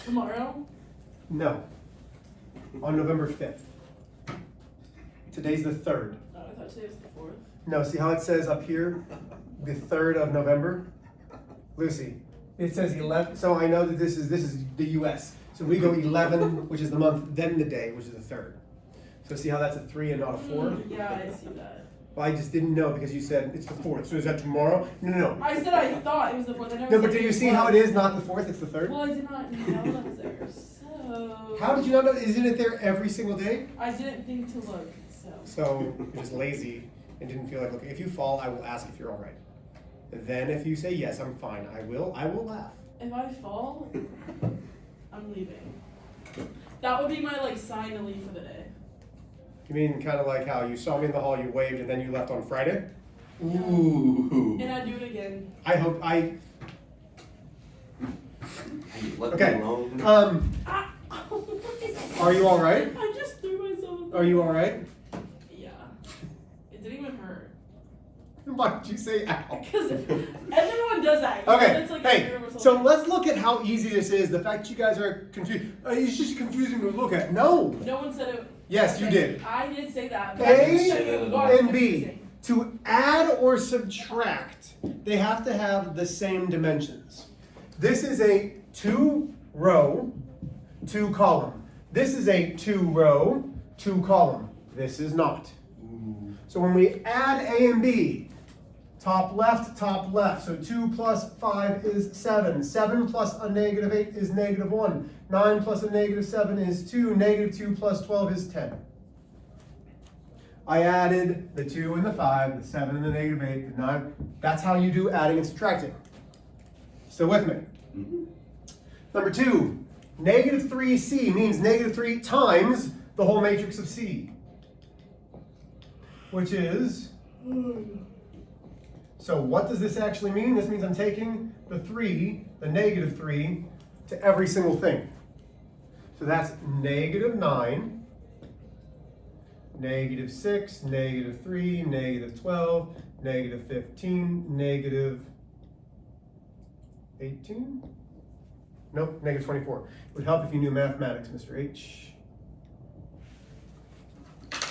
Tomorrow? No. On November 5th. Today's the 3rd. Oh, I thought today was the 4th. No, see how it says up here? The 3rd of November? Lucy, it says 11, so I know that this is the US. So we go 11, which is the month, then the day, which is the 3rd. So see how that's a 3 and not a 4? Yeah, I see that. Well, I just didn't know because you said it's the 4th. So is that tomorrow? No. I said I thought it was the 4th. I never No, but said do you it see was. how it is not the 4th, it's the 3rd? Well, I did not know that was there, so... How did you not know? Isn't it there every single day? I didn't think to look, so... So you're just lazy and didn't feel like looking. If you fall, I will ask if you're all right. Then if you say yes, I'm fine. I will laugh. If I fall, I'm leaving. That would be my, like, sign to leave for the day. You mean kind of like how you saw me in the hall, you waved, and then you left on Friday? Ooh. And I'd do it again. I hope I... Let Okay. me alone. Ah! Are you all right? I just threw myself. Are you all right? Yeah. It didn't even hurt. Why did you say ow? Because everyone does that. Okay, It's like hey, a so let's look at how easy this is. The fact you guys are confused. It's just confusing to look at. No. No one said it. Yes, you did. I did say that. But A I didn't say it was and B. confusing. To add or subtract, they have to have the same dimensions. This is a 2-row, 2-column. This is a 2-row, 2-column. This is not. So when we add A and B, top left. So 2 plus 5 is 7. 7 plus a negative 8 is negative 1. 9 plus a negative 7 is 2. Negative 2 plus 12 is 10. I added the 2 and the 5, the 7 and the negative 8, the 9. That's how you do adding and subtracting. Still with me? Mm-hmm. Number 2, negative 3C means negative 3 times the whole matrix of C. Which is, so what does this actually mean? This means I'm taking the 3, the negative 3, to every single thing. So that's negative 9, negative 6, negative 3, negative 12, negative 15, negative 18? Nope, negative 24. It would help if you knew mathematics, Mr. H.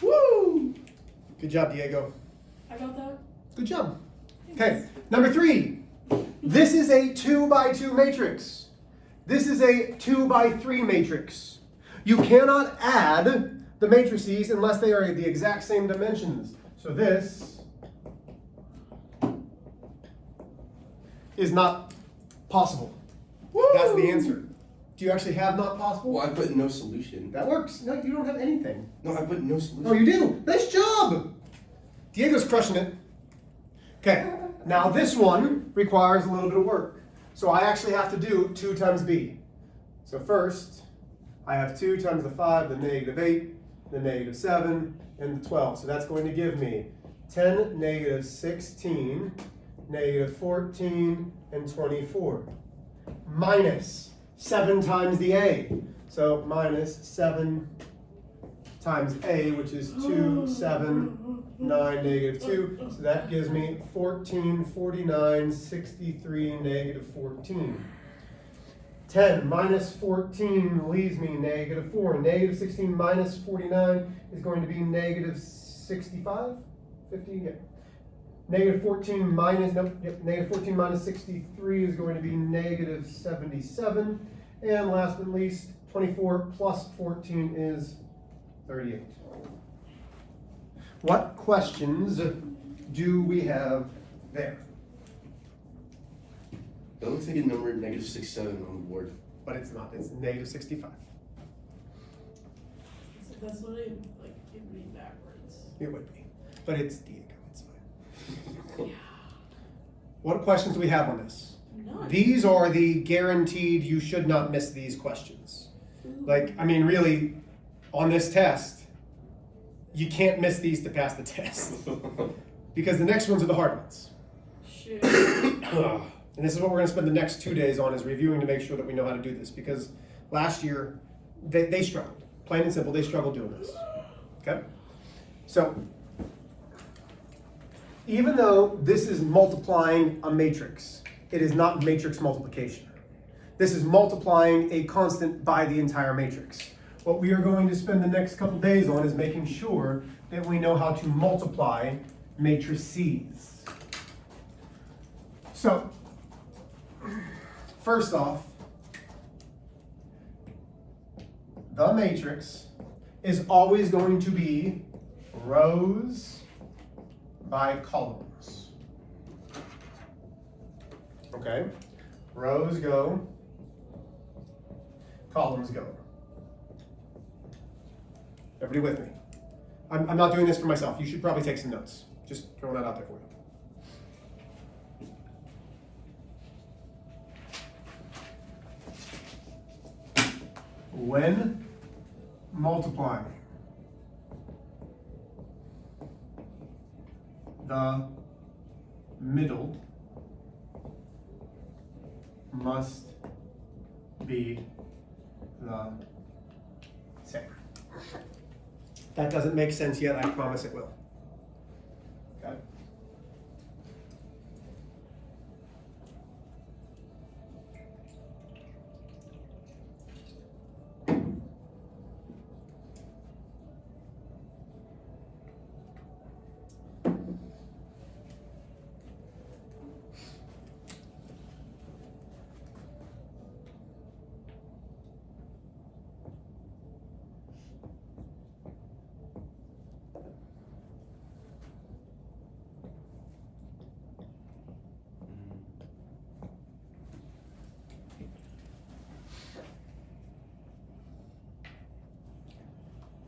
Woo! Good job, Diego. I got that. Good job. Okay, number 3. This is a 2 by 2 matrix. This is a 2 by 3 matrix. You cannot add the matrices unless they are the exact same dimensions. So this is not possible. Woo! That's the answer. Do you actually have not possible? Well, I put no solution. That works. No, you don't have anything. No, I put no solution. Oh, you do. Nice job. Diego's crushing it. Okay, now this one requires a little bit of work. So I actually have to do 2 times b. So first, I have 2 times the 5, the negative 8, the negative 7, and the 12. So that's going to give me 10, negative 16, negative 14, and 24. Minus 7 times the a. So minus 7 times a, which is 2, 7, 9, negative 2. So that gives me 14, 49, 63, negative 14. 10 minus 14 leaves me negative 4. Negative 16 minus 49 is going to be negative 65? 50? Yeah. Negative 14 minus, nope, yep, negative 14 minus 63 is going to be negative 77. And last but not least, 24 plus 14 is 38. What questions do we have there? That looks like a number negative 67 on the board. But it's not, it's negative 65. So that's what I like. It would be backwards. It would be. But it's Diego, it's fine. What questions do we have on this? None. These are the guaranteed, you should not miss these questions. Like, I mean, really, on this test, you can't miss these to pass the test. Because the next ones are the hard ones. Shoot. And this is what we're going to spend the next 2 days on, is reviewing to make sure that we know how to do this. Because last year, they struggled. Plain and simple, they struggled doing this. Okay? So, even though this is multiplying a matrix, it is not matrix multiplication. This is multiplying a constant by the entire matrix. What we are going to spend the next couple days on is making sure that we know how to multiply matrices. So, first off, the matrix is always going to be rows by columns. Okay? Rows go, columns go. Everybody with me? I'm not doing this for myself. You should probably take some notes. Just throwing that out there for you. When multiplying the middle must be the same. That doesn't make sense yet, I promise it will. Okay?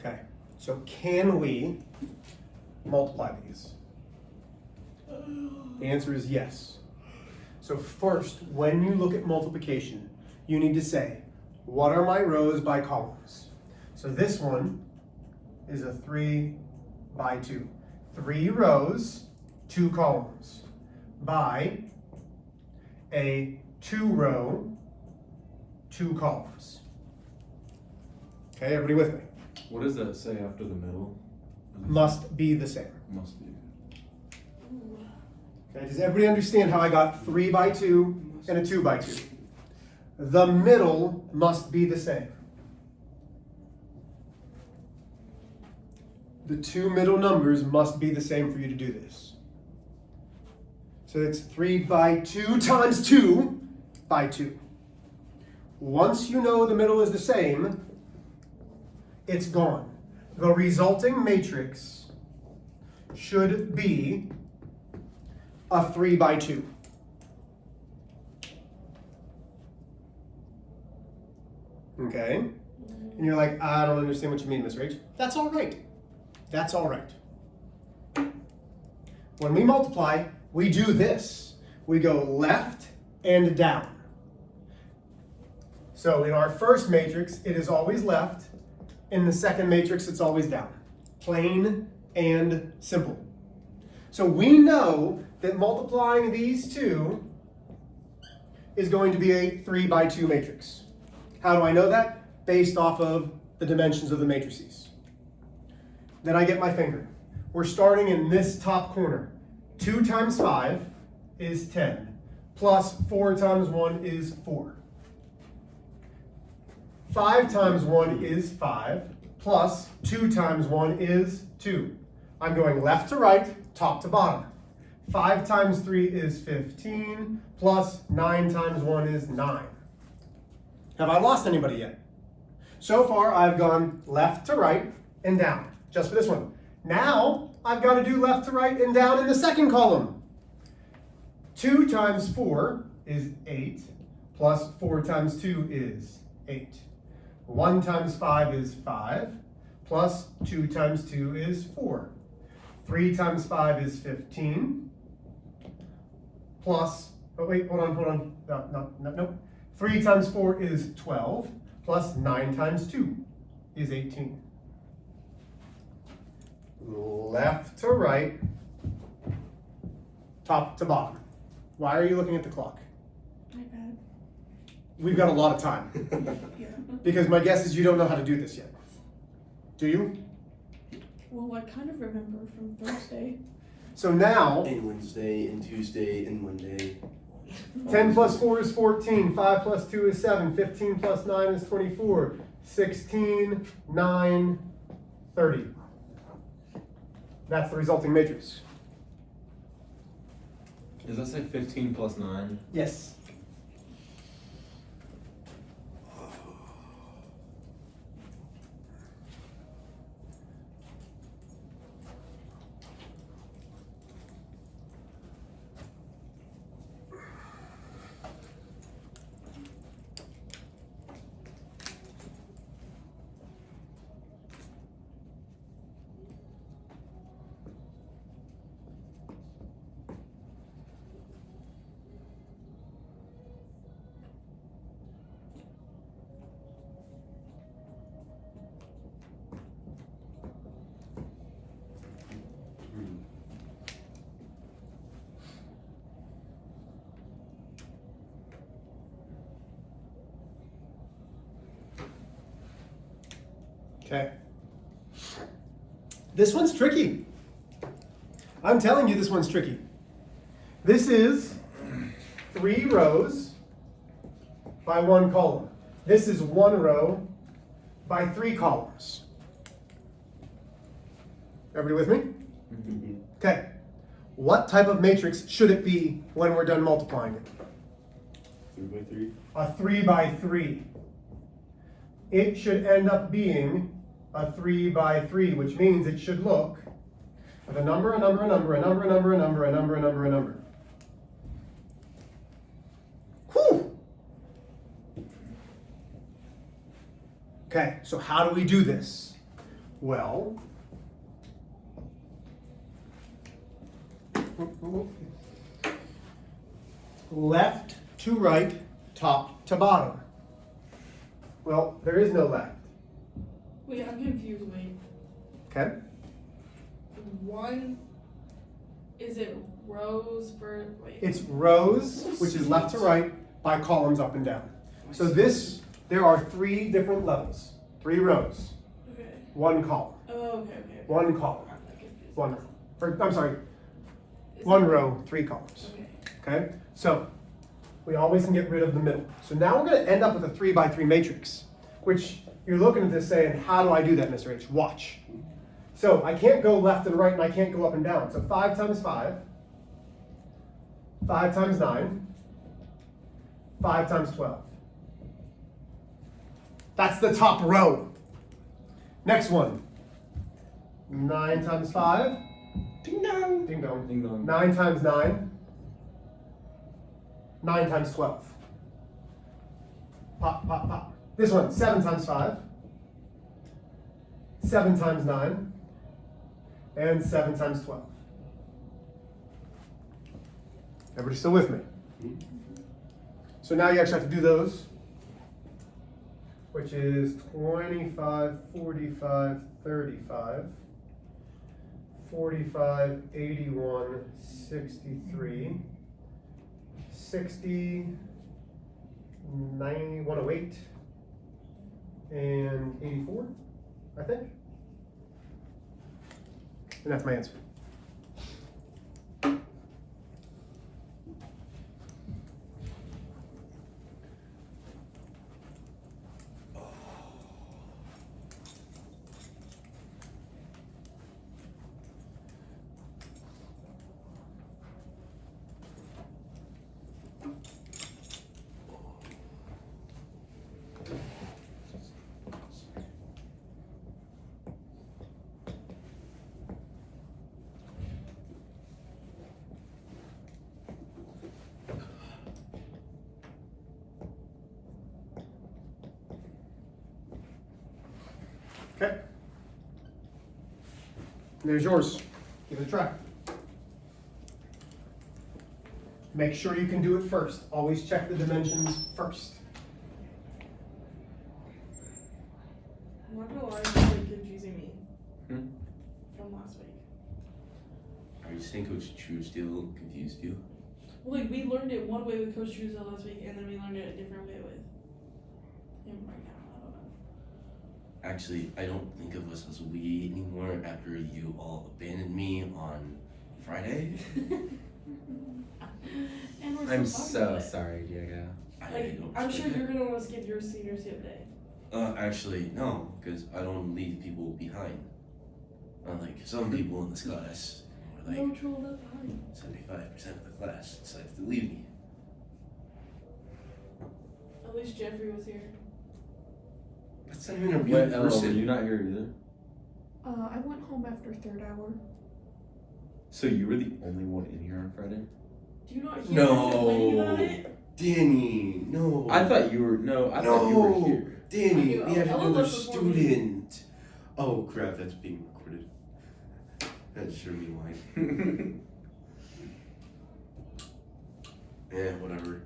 Okay, so can we multiply these? The answer is yes. So first, when you look at multiplication, you need to say, what are my rows by columns? So this one is a 3 by 2. 3 rows, 2 columns, by a 2 row, 2 columns. Okay, everybody with me? What does that say after the middle? Must be the same. Must be. Okay, does everybody understand how I got 3 by 2 and a 2 by 2? The middle must be the same. The 2 middle numbers must be the same for you to do this. So it's 3 by 2 times 2 by 2. Once you know the middle is the same, it's gone. The resulting matrix should be a 3 by 2. Okay? And you're like, I don't understand what you mean, Miss Rach. That's all right. That's all right. When we multiply, we do this. We go left and down. So in our first matrix, it is always left. In the second matrix, it's always down. Plain and simple. So we know that multiplying these two is going to be a 3 by 2 matrix. How do I know that? Based off of the dimensions of the matrices. Then I get my finger. We're starting in this top corner. 2 times 5 is 10. Plus 4 times 1 is 4. 5 times 1 is 5. Plus 2 times 1 is 2. I'm going left to right, top to bottom. 5 times 3 is 15. Plus 9 times 1 is 9. Have I lost anybody yet? So far, I've gone left to right and down, just for this one. Now, I've got to do left to right and down in the second column. 2 times 4 is 8, plus 4 times 2 is 8. 1 times 5 is 5, plus 2 times 2 is 4. 3 times 5 is 15, plus, oh wait, hold on. No. 3 times 4 is 12, plus 9 times 2 is 18. Left to right, top to bottom. Why are you looking at the clock? My bad. We've got a lot of time. Yeah. Because my guess is you don't know how to do this yet. Do you? Well, I kind of remember from Thursday. So now, And Wednesday, and Tuesday, and Monday. 10 plus 4 is 14, 5 plus 2 is 7, 15 plus 9 is 24, 16, 9, 30. That's the resulting matrix. Does that say 15 plus 9? Yes. Okay. This one's tricky. I'm telling you, this one's tricky. This is 3 rows by 1 column. This is 1 row by 3 columns. Everybody with me? Okay. What type of matrix should it be when we're done multiplying it? 3 by 3. A 3 by 3. It should end up being a 3 by 3, which means it should look with a number, a number, a number, a number, a number, a number, a number, a number, a number. Whew! Okay, so how do we do this? Well, left to right, top to bottom. Well, there is no left. Wait, I'm confused. Wait. Okay? One. Is it rows for. Wait. It's rows, which is left to right, by columns up and down. So this, there are 3 different levels. 3 rows, Okay. 1 column. Oh, okay, okay. 1 column. I'm confused. 1 row. I'm sorry, Is 1 it- row, 3 columns. Okay. Okay? So we always can get rid of the middle. So now we're going to end up with a 3 by 3 matrix, which you're looking at this saying, how do I do that, Mr. H? Watch. So I can't go left and right, and I can't go up and down. So 5 times 5, 5 times 9, 5 times 12. That's the top row. Next one. 9 times 5. Ding dong. Ding dong. Ding dong. 9 times 9. 9 times 12. Pop, pop, pop. This one, 7 times 5. 7 times 9. And 7 times 12. Everybody still with me? So now you actually have to do those, which is 25, 45, 35, 45, 81, 63, 60, 90, 108, and 84, I think. And that's my answer. Okay. There's yours. Give it a try. Make sure you can do it first. Always check the dimensions first. I'm not gonna lie, it's really confusing me from last week. Are you saying Coach True still confused you? Well, like, we learned it one way with Coach Truesdale last week, and then we learned it a different way with him right now. I don't know. Actually, I don't think of us as we anymore after you all abandoned me on Friday. And were I'm so so popular. sorry, Diego. Like, I'm sure you're gonna want to skip your senior CF day. Actually, no, because I don't leave people behind. Unlike some people in this class, who are No like troll left behind. 75% of the class decided to leave me. At least Jeffrey was here. That's not even a Wait, real Ella, were person. you not here either? I went home after third hour. So you were the only one in here on Friday? Do you not hear me complaining No, about it? Danny, no. I thought you were, I thought you were here. Danny, I we had Ella another left before me. student. Oh crap, that's being recorded. That sure be mine. Yeah, whatever.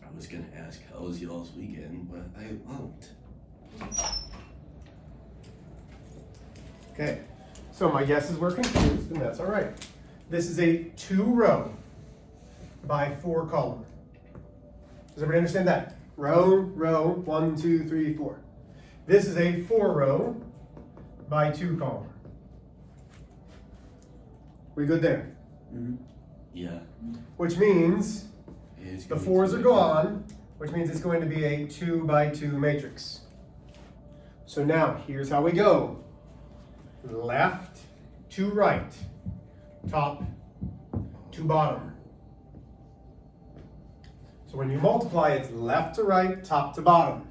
I was gonna ask how was y'all's weekend, but I won't. Okay, so my guesses were confused, and that's all right. This is a 2-row by 4 column. Does everybody understand that? Row, row, 1, 2, 3, 4. This is a 4-row by 2 column. We good there? Mm-hmm. Yeah. Which means It's the gonna 4s be are gone, which means it's going to be a 2 by 2 matrix. So now, here's how we go. Left to right, top to bottom. So when you multiply, it's left to right, top to bottom.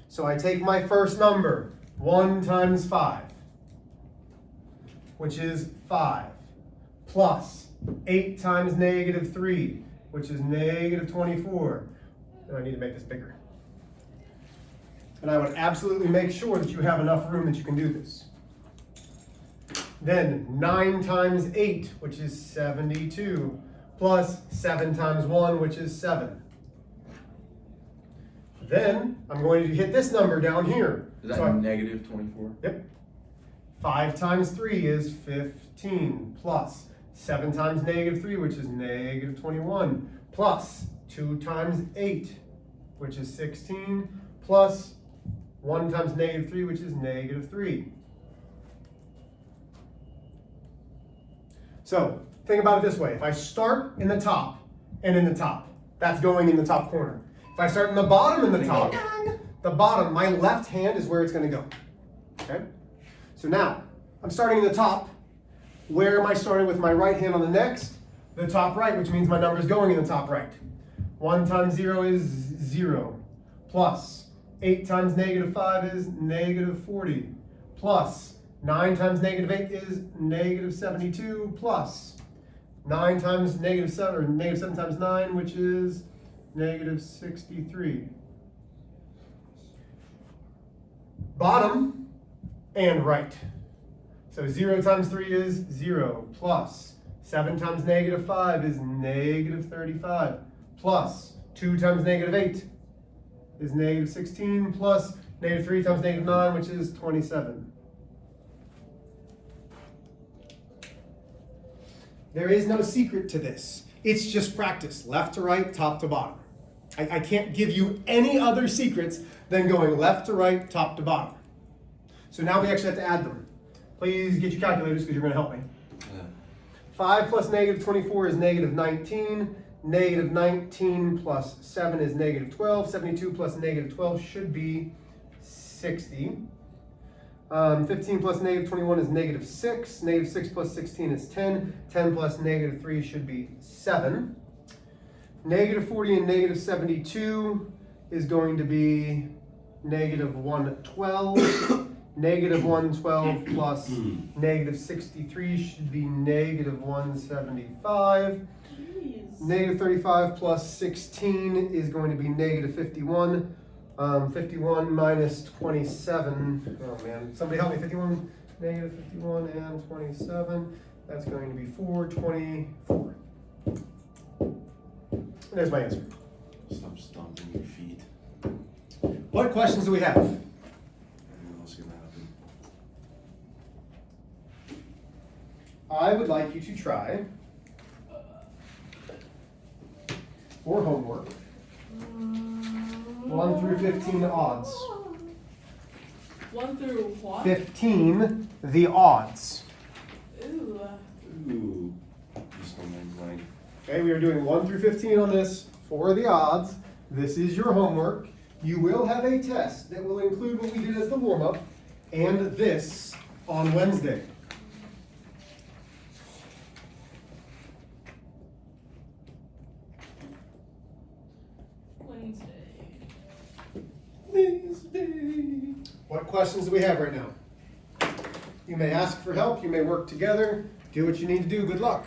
So I take my first number, 1 times 5, which is 5, plus 8 times negative 3, which is negative 24. And I need to make this bigger. And I would absolutely make sure that you have enough room that you can do this. Then 9 times 8, which is 72, plus 7 times 1, which is 7. Then I'm going to hit this number down here. Is that So I- negative 24? Yep. 5 times 3 is 15, plus 7 times negative 3, which is negative 21, plus 2 times 8, which is 16, plus 1 times negative 3, which is negative 3. So, think about it this way. If I start in the top and in the top, that's going in the top corner. If I start in the bottom and the top, the bottom, my left hand is where it's going to go. Okay? So now, I'm starting in the top. Where am I starting with my right hand on the next? The top right, which means my number is going in the top right. 1 times 0 is 0. Plus 8 times negative 5 is negative 40. Plus 9 times negative 8 is negative 72. Plus 9 times negative 7, or negative 7 times 9, which is negative 63. Bottom and right. So 0 times 3 is 0, plus 7 times negative 5 is negative 35, plus 2 times negative 8 is negative 16, plus negative 3 times negative 9, which is 27. There is no secret to this. It's just practice, left to right, top to bottom. I can't give you any other secrets than going left to right, top to bottom. So now we actually have to add them. Please get your calculators because you're going to help me. 5 plus negative 24 is negative 19. Negative 19 plus 7 is negative 12. 72 plus negative 12 should be 60. 15 plus negative 21 is negative 6. Negative 6 plus 16 is 10. 10 plus negative 3 should be 7. Negative 40 and negative 72 is going to be negative 112. Negative 112 plus negative 63 should be negative 175. Jeez. Negative 35 plus 16 is going to be negative 51. 51 minus 27. Oh man, somebody help me. 51, negative 51 and 27. That's going to be 424. There's my answer. Stop stomping your feet. What questions do we have? I don't know what's gonna happen. I would like you to try for homework 1 through 15 odds. 1 through what? 15 the odds. Ooh. Ooh. Just on my mind. Okay, we are doing 1 through 15 on this for the odds. This is your homework. You will have a test that will include what we did as the warm-up and this on Wednesday. Wednesday. What questions do we have right now? You may ask for help. You may work together. Do what you need to do. Good luck.